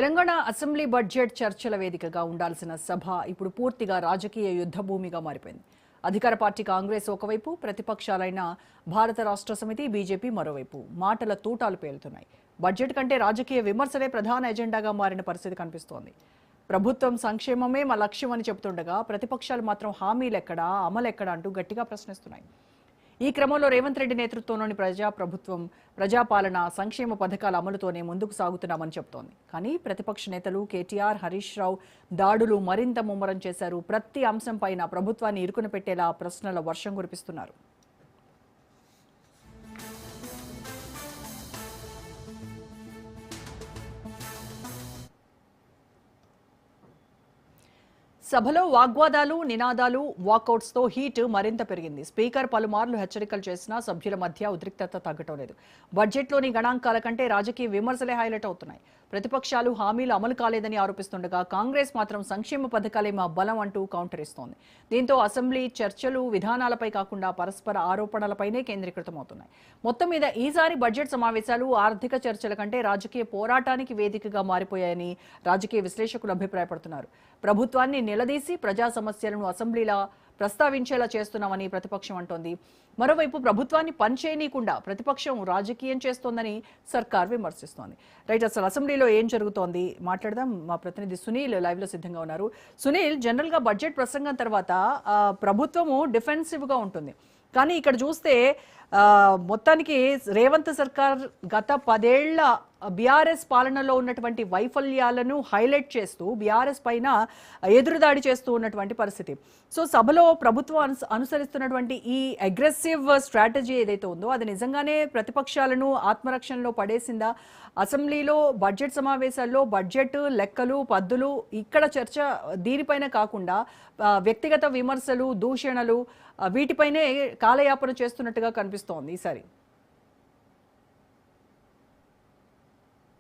Telangana assembly budget చర్చల వేదికగా ఉండాల్సిన సభ ఇప్పుడు పూర్తిగా రాజకీయ యుద్ధభూమిగా మారిపోయింది. అధికార పార్టీ కాంగ్రెస్ ఒకవైపు, ప్రతిపక్షాలైన భారత రాష్ట్ర సమితి, బీజేపీ మరోవైపు మాటల తూటాలు పేలుతున్నాయి. బడ్జెట్ కంటే రాజకీయ విమర్శలే ప్రధాన ఎజెండాగా మారిన పరిస్థితి కనిపిస్తోంది. ప్రభుత్వం సంక్షేమమే మా లక్ష్యమని చెబుతుండగా ప్రతిపక్షాలు మాత్రం హామీలెక్కడా, అమలెక్కడా అంటూ గట్టిగా ప్రశ్నిస్తున్నాయి. ఈ క్రమంలో రేవంత్ రెడ్డి నేతృత్వంలోని ప్రభుత్వం ప్రజాపాలన, సంక్షేమ పథకాల అమలుతోనే ముందుకు సాగుతున్నామని చెబుతోంది. కానీ ప్రతిపక్ష నేతలు కేటీఆర్, హరీష్ రావు దాడులు మరింత ముమ్మరం చేశారు. ప్రతి అంశంపైన ప్రభుత్వాన్ని ఇరుకున పెట్టేలా ప్రశ్నల వర్షం కురిపిస్తున్నారు. సభలో వాగ్వాదాలు, నినాదాలు, వాకౌట్స్తో హీట్ మరింత పెరిగింది. స్పీకర్ పలుమార్లు హెచ్చరికలు చేసినా సభ్యుల మధ్య ఉద్రిక్తత తగ్గటం లేదు. బడ్జెట్లోని గణాంకాల కంటే రాజకీయ విమర్శలే హైలైట్ అవుతున్నాయి. ప్రతిపక్షాలు హామీలు అమలు కాలేదని ఆరోపిస్తుండగా కాంగ్రెస్ మాత్రం సంక్షేమ పథకాలే మా బలం అంటూ కౌంటర్ ఇస్తోంది. దీంతో అసెంబ్లీ చర్చలు విధానాలపై కాకుండా పరస్పర ఆరోపణలపైనే కేంద్రీకృతమవుతున్నాయి. మొత్తం మీద ఈసారి బడ్జెట్ సమావేశాలు ఆర్థిక చర్చల కంటే రాజకీయ పోరాటానికి వేదికగా మారిపోయాయని రాజకీయ విశ్లేషకులు అభిప్రాయపడుతున్నారు. ప్రభుత్వాన్ని నిలదీసి ప్రజా సమస్యలను అసెంబ్లీలో ప్రస్తావించేలా చేస్తున్నామని ప్రతిపక్షం అంటోంది. మరోవైపు ప్రభుత్వాన్ని పనిచేయనీయకుండా ప్రతిపక్షం రాజకీయం చేస్తోందని సర్కార్ విమర్శిస్తోంది. రైట్, అసలు అసెంబ్లీలో ఏం జరుగుతోంది మాట్లాడదాం. మా ప్రతినిధి సునీల్ లైవ్ లో సిద్ధంగా ఉన్నారు. సునీల్, జనరల్ గా బడ్జెట్ ప్రసంగం తర్వాత ప్రభుత్వము డిఫెన్సివ్ గా ఉంటుంది, కానీ ఇక్కడ చూస్తే మొత్తానికి రేవంత్ సర్కార్ గత 10 ఏళ్ల బీఆర్ఎస్ పాలనలో ఉన్నటువంటి వైఫల్యాలను హైలైట్ చేస్తూ బీఆర్ఎస్ పైన ఎదురుదాడి చేస్తూ ఉన్నటువంటి పరిస్థితి. సో సభలో ప్రభుత్వం అనుసరిస్తున్నటువంటి ఈ అగ్రెసివ్ స్ట్రాటజీ ఏదైతే ఉందో అది నిజంగానే ప్రతిపక్షాలను ఆత్మరక్షణలో పడేసిందా? అసెంబ్లీలో బడ్జెట్ సమావేశాల్లో బడ్జెట్ లెక్కలు, పద్దులు ఇక్కడ చర్చ దీనిపైన కాకుండా వ్యక్తిగత విమర్శలు, దూషణలు వీటిపైనే కాలయాపన చేస్తున్నట్టుగా కనిపిస్తోంది ఈసారి.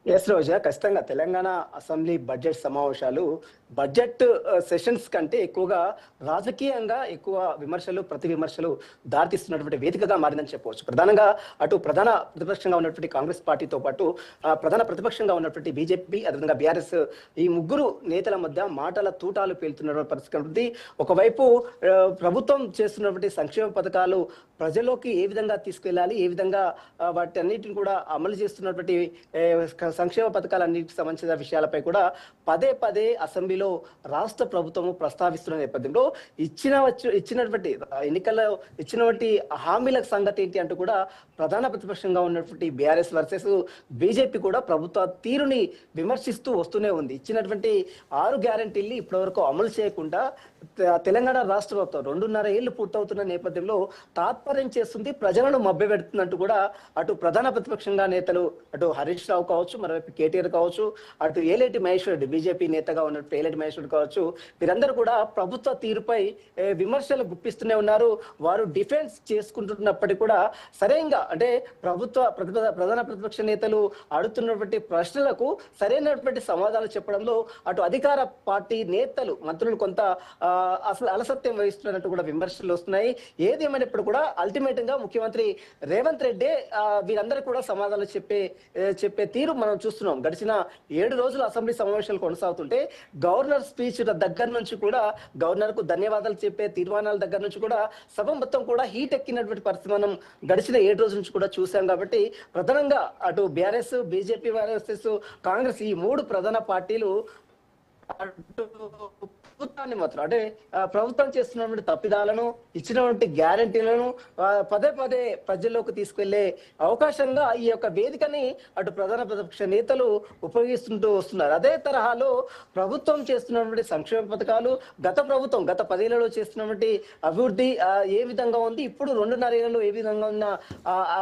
ఎస్ రోజా, ఖచ్చితంగా తెలంగాణ అసెంబ్లీ బడ్జెట్ సమావేశాలు బడ్జెట్ సెషన్స్ కంటే ఎక్కువగా రాజకీయంగా ఎక్కువ విమర్శలు, ప్రతి విమర్శలు దారితీస్తున్నటువంటి వేదికగా మారిందని చెప్పవచ్చు. ప్రధానంగా అటు ప్రధాన ప్రతిపక్షంగా ఉన్నటువంటి కాంగ్రెస్ పార్టీతో పాటు ప్రధాన ప్రతిపక్షంగా ఉన్నటువంటి బీజేపీ, అదేవిధంగా బీఆర్ఎస్, ఈ ముగ్గురు నేతల మధ్య మాటల తూటాలు పేలుతున్నటువంటి పరిస్థితి. ఒకవైపు ప్రభుత్వం చేస్తున్నటువంటి సంక్షేమ పథకాలు ప్రజల్లోకి ఏ విధంగా తీసుకెళ్లాలి, ఏ విధంగా వాటి అన్నిటిని కూడా అమలు చేస్తున్నటువంటి సంక్షేమ పథకాలన్నిటికి సంబంధించిన విషయాలపై కూడా పదే పదే అసెంబ్లీలో రాష్ట్ర ప్రభుత్వము ప్రస్తావిస్తున్న నేపథ్యంలో ఇచ్చినటువంటి ఎన్నికల్లో ఇచ్చినటువంటి హామీల సంగతి ఏంటి అంటూ కూడా ప్రధాన ప్రతిపక్షంగా ఉన్నటువంటి బీఆర్ఎస్ వర్సెస్ బీజేపీ కూడా ప్రభుత్వ తీరుని విమర్శిస్తూ వస్తూనే ఉంది. ఇచ్చినటువంటి 6 గ్యారంటీల్ని ఇప్పటివరకు అమలు చేయకుండా తెలంగాణ రాష్ట్ర ప్రభుత్వం 2.5 ఏళ్లు పూర్తవుతున్న నేపథ్యంలో తాత్పర్యం చేస్తుంది, ప్రజలను మభ్యపెడుతున్నట్టు కూడా అటు ప్రధాన ప్రతిపక్షంగా నేతలు అటు హరీష్ రావు కావచ్చు, మరోవైపు కేటీఆర్ కావచ్చు, అటు ఏలేటి మహేశ్వర్ రెడ్డి బీజేపీ నేతగా ఉన్నట్టు ఏలేటి మహేశ్వర్ కావచ్చు, వీరందరూ కూడా ప్రభుత్వ తీరుపై విమర్శలు గుప్పిస్తూనే ఉన్నారు. వారు డిఫెన్స్ చేసుకుంటున్నప్పటికీ కూడా సరైనగా అంటే ప్రధాన ప్రతిపక్ష నేతలు అడుగుతున్నటువంటి ప్రశ్నలకు సరైనటువంటి సమాధానాలు చెప్పడంలో అటు అధికార పార్టీ నేతలు, మంత్రులు కొంత అసలు అలసత్యం వహిస్తున్నట్టు కూడా విమర్శలు వస్తున్నాయి. ఏది ఏమైనప్పుడు కూడా అల్టిమేట్ గా ముఖ్యమంత్రి రేవంత్ రెడ్డి వీరందరూ కూడా సమాధానాలు చెప్పే తీరు మనం చూస్తున్నాం. గడిచిన 7 రోజులు అసెంబ్లీ సమావేశాలు కొనసాగుతుంటే గవర్నర్ స్పీచ్ దగ్గర నుంచి కూడా, గవర్నర్ కు ధన్యవాదాలు చెప్పే తీర్మానాల దగ్గర నుంచి కూడా సభ మొత్తం కూడా హీట్ ఎక్కినటువంటి పరిస్థితి మనం గడిచిన 7 రోజుల నుంచి కూడా చూసాం. కాబట్టి ప్రధానంగా అటు బీఆర్ఎస్, బీజేపీ వర్సెస్ కాంగ్రెస్, ఈ 3 ప్రధాన పార్టీలు ప్రభుత్వాన్ని మాత్రం అంటే ప్రభుత్వం చేస్తున్నటువంటి తప్పిదాలను, ఇచ్చినటువంటి గ్యారంటీలను పదే పదే ప్రజల్లోకి తీసుకెళ్లే అవకాశంగా ఈ యొక్క వేదికని అటు ప్రధాన ప్రతిపక్ష నేతలు ఉపయోగిస్తుంటూ వస్తున్నారు. అదే తరహాలో ప్రభుత్వం చేస్తున్నటువంటి సంక్షేమ పథకాలు, గత 10 ఏళ్లలో చేస్తున్నటువంటి అభివృద్ధి ఏ విధంగా ఉంది, ఇప్పుడు 2.5 ఏళ్లలో ఏ విధంగా ఉన్న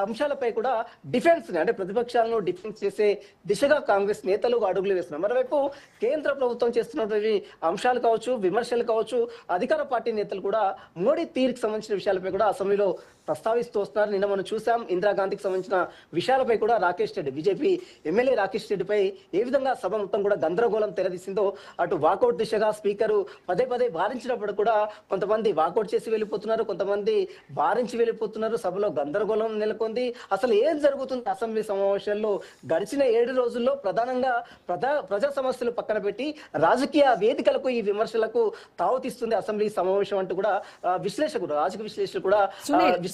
అంశాలపై కూడా డిఫెన్స్ అంటే ప్రతిపక్షాలను డిఫెన్స్ చేసే దిశగా కాంగ్రెస్ నేతలు అడుగులు వేస్తున్నారు. మరోవైపు కేంద్ర ప్రభుత్వం చేస్తున్నటువంటి అంశాలు కావచ్చు, విమర్శలు కావచ్చు, అధికార పార్టీ నేతలు కూడా మోడీ తీరుకు సంబంధించిన విషయాలపై కూడా అసెంబ్లీలో ప్రస్తావిస్తూ వస్తున్నారు. నిన్న మనం చూసాం ఇందిరాగాంధీకి సంబంధించిన విషయాలపై కూడా రాకేష్ రెడ్డి, బీజేపీ ఎమ్మెల్యే రాకేష్ రెడ్డిపై ఏ విధంగా సభ మొత్తం కూడా గందరగోళం తెరదీసిందో, అటు వాకౌట్ దిశగా స్పీకరు పదే పదే వారించినప్పుడు కూడా కొంతమంది వాకౌట్ చేసి వెళ్ళిపోతున్నారు, కొంతమంది వారించి వెళ్ళిపోతున్నారు. సభలో గందరగోళం నెలకొంది. అసలు ఏం జరుగుతుంది అసెంబ్లీ సమావేశాల్లో? గడిచిన 7 రోజుల్లో ప్రధానంగా ప్రజా సమస్యలు పక్కన పెట్టి రాజకీయ వేదికలకు ఈ విమర్శలకు తావుతీస్తుంది అసెంబ్లీ సమావేశం అంటూ కూడా విశ్లేషకుడు, రాజకీయ విశ్లేషకుడు కూడా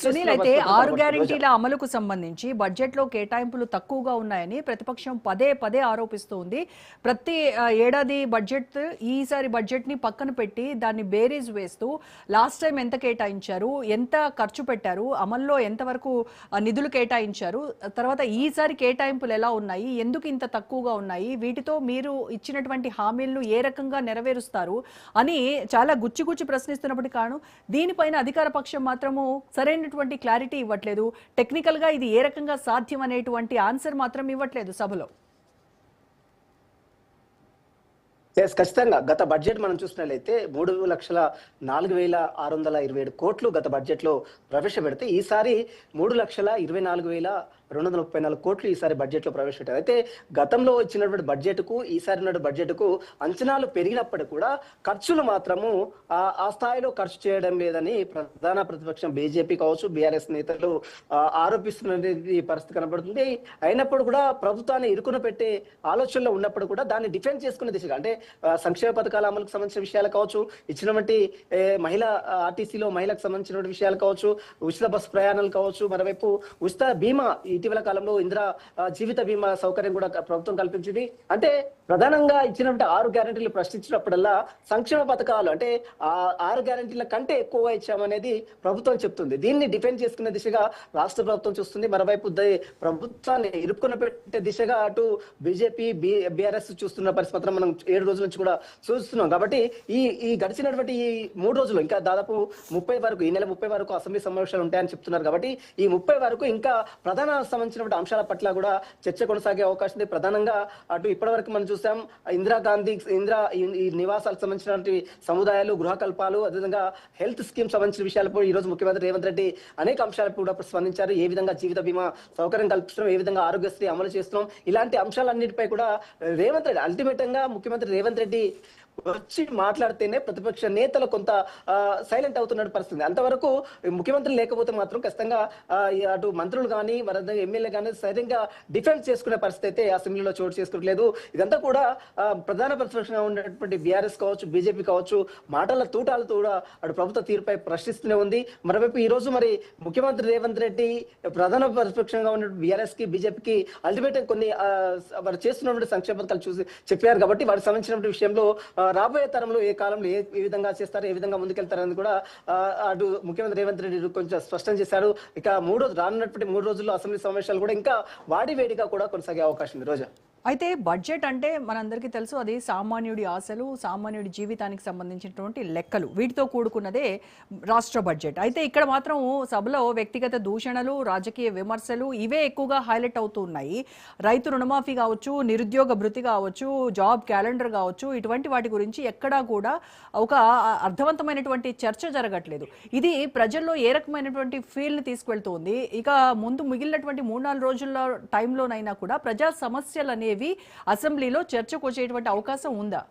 సునీల్, అయితే 6 గ్యారెంటీల అమలుకు సంబంధించి బడ్జెట్ లో కేటాయింపులు తక్కువగా ఉన్నాయని ప్రతిపక్షం పదే పదే ఆరోపిస్తుంది. ప్రతి ఏడాది బడ్జెట్, ఈసారి బడ్జెట్ ని పక్కన పెట్టి దాన్ని బేరీజ్ వేస్తూ లాస్ట్ టైం ఎంత కేటాయించారు, ఎంత ఖర్చు పెట్టారు, అమల్లో ఎంతవరకు నిధులు కేటాయించారు, తర్వాత ఈసారి కేటాయింపులు ఎలా ఉన్నాయి, ఎందుకు ఇంత తక్కువగా ఉన్నాయి, వీటితో మీరు ఇచ్చినటువంటి హామీలను ఏ రకంగా నెరవేరుస్తారు అని చాలా గుచ్చి ప్రశ్నిస్తున్నప్పటికీ కాను దీనిపైన అధికార పక్షం మాత్రము సరైనటువంటి క్లారిటీ ఇవ్వట్లేదు. టెక్నికల్ గా ఇది ఏ రకంగా సాధ్యం అనేటువంటి ఆన్సర్ మాత్రం ఇవ్వట్లేదు సభలో. ఖచ్చితంగా గత బడ్జెట్ మనం చూసినట్లయితే 3,04,627 కోట్లు గత బడ్జెట్ లో ప్రవేశపెడితే ఈసారి 3,24,234 కోట్లు ఈసారి బడ్జెట్ లో ప్రవేశపెట్టారు. అయితే గతంలో ఇచ్చినటువంటి బడ్జెట్ కు ఈసారి ఉన్న బడ్జెట్ కు అంచనాలు పెరిగినప్పటికీ కూడా ఖర్చులు మాత్రము ఆ స్థాయిలో ఖర్చు చేయడం లేదని ప్రధాన ప్రతిపక్షం బీజేపీ కావచ్చు, బీఆర్ఎస్ నేతలు ఆరోపిస్తున్న పరిస్థితి కనబడుతుంది. అయినప్పుడు కూడా ప్రభుత్వాన్ని ఇరుకున పెట్టే ఆలోచనలో ఉన్నప్పుడు కూడా దాన్ని డిఫెండ్ చేసుకునే దిశగా, అంటే సంక్షేమ పథకాల అమలుకు సంబంధించిన విషయాలు కావచ్చు, ఇచ్చినటువంటి మహిళా ఆర్టీసీలో మహిళలకు సంబంధించిన విషయాలు కావచ్చు, ఉచిత బస్సు ప్రయాణాలు కావచ్చు, మరోవైపు ఉచిత బీమా, ఇటీవల కాలంలో ఇందిరా జీవిత బీమా సౌకర్యం కూడా ప్రభుత్వం కల్పించింది. అంటే ప్రధానంగా ఇచ్చినటువంటి 6 గ్యారెంటీలు ప్రశ్నించినప్పుడల్లా సంక్షేమ పథకాలు అంటే 6 గ్యారెంటీల కంటే ఎక్కువగా ఇచ్చామనేది ప్రభుత్వం చెప్తుంది. దీన్ని డిఫెండ్ చేసుకునే దిశగా రాష్ట్ర ప్రభుత్వం చూస్తుంది. మరోవైపు ప్రభుత్వాన్ని ఇరుక్కున పెట్టే దిశగా అటు బీజేపీ, బీఆర్ఎస్ చూస్తున్న పరిస్థితి మాత్రం మనం 7 రోజుల నుంచి కూడా చూస్తున్నాం. కాబట్టి ఈ గడిచినటువంటి ఈ 3 రోజులు ఇంకా దాదాపు 30 వరకు, ఈ నెల 30 వరకు అసెంబ్లీ సమావేశాలు ఉంటాయని చెప్తున్నారు. కాబట్టి ఈ 30 వరకు ఇంకా ప్రధాన సంబంధించినటువంటి అంశాల పట్ల కూడా చర్చ కొనసాగే అవకాశం ఉంది. ప్రధానంగా అటు ఇప్పటి వరకు మనం చూసాం ఈ నివాసాలకు సంబంధించినటువంటి సముదాయాలు, గృహకల్పాలు, అదేవిధంగా హెల్త్ స్కీమ్ సంబంధించిన విషయాలపై ఈ రోజు ముఖ్యమంత్రి రేవంత్ రెడ్డి అనేక అంశాలపై కూడా స్పందించారు. ఏ విధంగా జీవిత బీమా సౌకర్యం కల్పిస్తున్నాం, ఏ విధంగా ఆరోగ్యశ్రీ అమలు చేస్తున్నాం, ఇలాంటి అంశాలన్నిటిపై కూడా రేవంత్ రెడ్డి అల్టిమేట్ గా ముఖ్యమంత్రి రేవంత్ రెడ్డి వచ్చి మాట్లాడితేనే ప్రతిపక్ష నేతలు కొంత సైలెంట్ అవుతున్న పరిస్థితి. అంతవరకు ముఖ్యమంత్రి లేకపోతే మాత్రం ఖచ్చితంగా అటు మంత్రులు కానీ మరి ఎమ్మెల్యే కానీ సరిగ్గా డిఫెన్స్ చేసుకునే పరిస్థితి అయితే అసెంబ్లీలో చోటు చేసుకోవట్లేదు. ఇదంతా కూడా ప్రధాన ప్రతిపక్షంగా ఉన్నటువంటి బీఆర్ఎస్ కావచ్చు, బీజేపీ కావచ్చు, మాటల తూటాలతో కూడా అటు ప్రభుత్వ తీరుపై ప్రశ్నిస్తూనే ఉంది. మరోవైపు ఈ రోజు మరి ముఖ్యమంత్రి రేవంత్ రెడ్డి ప్రధాన ప్రతిపక్షంగా ఉన్న బీఆర్ఎస్ కి, బీజేపీకి అల్టిమేట్ కొన్ని వారు చేస్తున్నటువంటి సంక్షేమ పథకాలు చూసి చెప్పారు. కాబట్టి వారికి సంబంధించిన విషయంలో రాబోయే తరంలో ఏ కాలంలో ఏ విధంగా చేస్తారు, ఏ విధంగా ముందుకెళ్తారని కూడా అటు ముఖ్యమంత్రి రేవంత్ రెడ్డి కొంచెం స్పష్టం చేశారు. ఇక రానున్నటువంటి 3 రోజుల్లో అసెంబ్లీ సమావేశాలు కూడా ఇంకా వాడివేడిగా కూడా కొనసాగే అవకాశం ఉంది. రోజా, అయితే బడ్జెట్ అంటే మనందరికీ తెలుసు, అది సామాన్యుడి ఆశలు, సామాన్యుడి జీవితానికి సంబంధించినటువంటి లెక్కలు, వీటితో కూడుకున్నదే రాష్ట్ర బడ్జెట్. అయితే ఇక్కడ మాత్రం సభలో వ్యక్తిగత దూషణలు, రాజకీయ విమర్శలు ఇవే ఎక్కువగా హైలైట్ అవుతూ ఉన్నాయి. రైతు రుణమాఫీ కావచ్చు, నిరుద్యోగ భృతి కావచ్చు, జాబ్ క్యాలెండర్ కావచ్చు, ఇటువంటి వాటి గురించి ఎక్కడా కూడా ఒక అర్థవంతమైనటువంటి చర్చ జరగట్లేదు. ఇది ప్రజల్లో ఏ రకమైనటువంటి ఫీల్ని తీసుకెళ్తుంది? ఇక ముందు మిగిలినటువంటి 3-4 రోజుల టైంలోనైనా కూడా ప్రజా సమస్యలు అసెంబ్లీలో చర్చకు వచ్చేటువంటి అవకాశం ఉందా?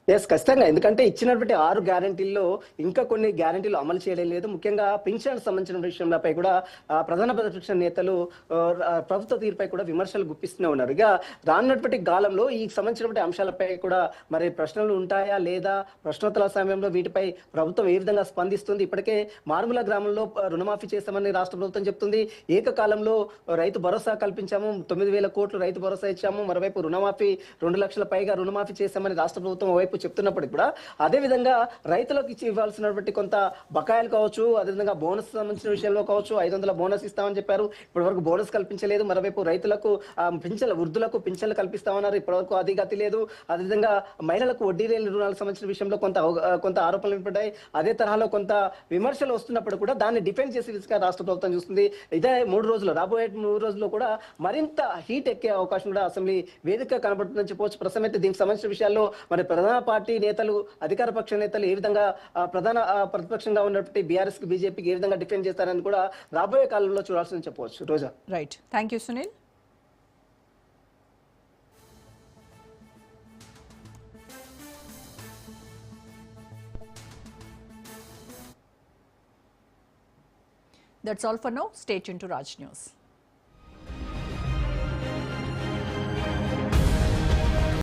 ఖచ్చితంగా. ఎందుకంటే ఇచ్చినటువంటి 6 గ్యారెంటీల్లో ఇంకా కొన్ని గ్యారెంటీలు అమలు చేయడం లేదు. ముఖ్యంగా పింఛన్ సంబంధించిన విషయంపై కూడా ప్రధాన ప్రతిపక్ష నేతలు ప్రభుత్వ తీరుపై కూడా విమర్శలు గుప్పిస్తూనే ఉన్నారు. ఇక రానున్నటువంటి కాలంలో ఈ సంబంధించినటువంటి అంశాలపై కూడా మరి ప్రశ్నలు ఉంటాయా లేదా, ప్రశ్నోత్తరాల సమయంలో వీటిపై ప్రభుత్వం ఏ విధంగా స్పందిస్తుంది? ఇప్పటికే మారుమూల గ్రామంలో రుణమాఫీ చేస్తామని రాష్ట్ర ప్రభుత్వం చెప్తుంది. ఏకకాలంలో రైతు భరోసా కల్పించాము, 9,000 కోట్లు రైతు భరోసా ఇచ్చాము. మరోవైపు రుణమాఫీ 2 లక్షల పైగా రుణమాఫీ చేశామని రాష్ట్ర ప్రభుత్వం వైపు వైపు చెప్తున్నప్పుడు కూడా అదే విధంగా రైతులకు ఇవ్వాల్సినటువంటి కొంత బకాయిలు కావచ్చు, అదేవిధంగా బోనస్ సంబంధించిన విషయంలో కావచ్చు, 500 బోనస్ ఇస్తామని చెప్పారు. ఇప్పటి వరకు బోనస్ కల్పించలేదు. మరోవైపు రైతులకు వృద్ధులకు పింఛన్లు కల్పిస్తామన్నారు. ఇప్పటివరకు అది గతి లేదు. అదేవిధంగా మహిళలకు వడ్డీ లేని రుణాలకు సంబంధించిన విషయంలో కొంత ఆరోపణలు వినపడ్డాయి. అదే తరహాలో కొంత విమర్శలు వస్తున్నప్పుడు కూడా దాన్ని డిఫెండ్ చేసే దిశగా రాష్ట్ర ప్రభుత్వం చూస్తుంది. ఇదే 3 రోజులు రాబోయే 3 రోజుల్లో కూడా మరింత హీట్ ఎక్కే అవకాశం కూడా అసెంబ్లీ వేదిక కనబడుతుందని చెప్పవచ్చు. ప్రస్తుతం అయితే దీనికి సంబంధించిన విషయాల్లో మరి ప్రధాన పార్టీ నేతలు, అధికార పక్ష నేతలు ఏ విధంగా ప్రధాన ప్రతిపక్షంగా ఉన్నటువంటి బీఆర్ఎస్ కి, బీజేపీకి ఏ విధంగా డిఫెండ్ చేస్తారని కూడా రాబోయే కాలంలో చూడాల్సిందని చెప్పవచ్చు. Roja. Right, thank you Sunil. That's all for now. Stay tuned to Raj News.